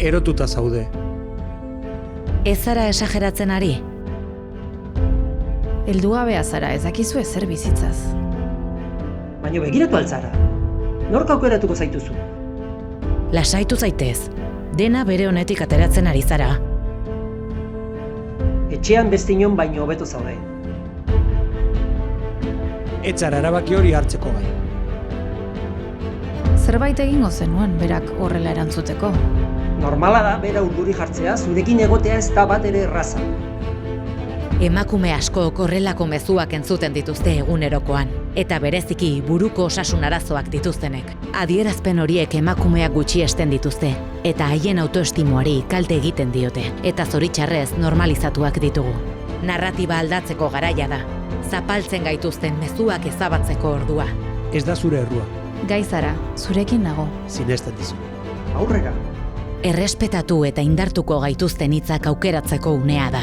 erotuta zaude. Ez zara esageratzen ari? Heldugabea zara, ez dakizu ezer bizitzaz. Baina begiratu altzara. Nork aukeratuko zaituzu? Lasaitu zaitez. Dena bere honetik ateratzen ari zara. Etxean beste inon baino hobeto zaude. Etzara erabaki hori hartzeko gai. Zerbait egingo zenuen berak horrela erantzuteko. Normala da bera urduri jartzea, zurekin egotea ez da bat ere erraza. Emakume askok horrelako mezuak entzuten dituzte egunerokoan, eta bereziki buruko osasun arazoak dituztenek. Adierazpen horiek emakumeak gutxiesten dituzte, eta haien autoestimoari kalte egiten diote, eta zoritxarrez normalizatuak ditugu. Narratiba aldatzeko garaia da, zapaltzen gaituzten mezuak ezabatzeko ordua. Ez da zure errua, Gai zara, zurekin nago. sinesten dizu. Aurrera. Errespetatu eta indartuko gaituzten hitzak aukeratzeko unea da.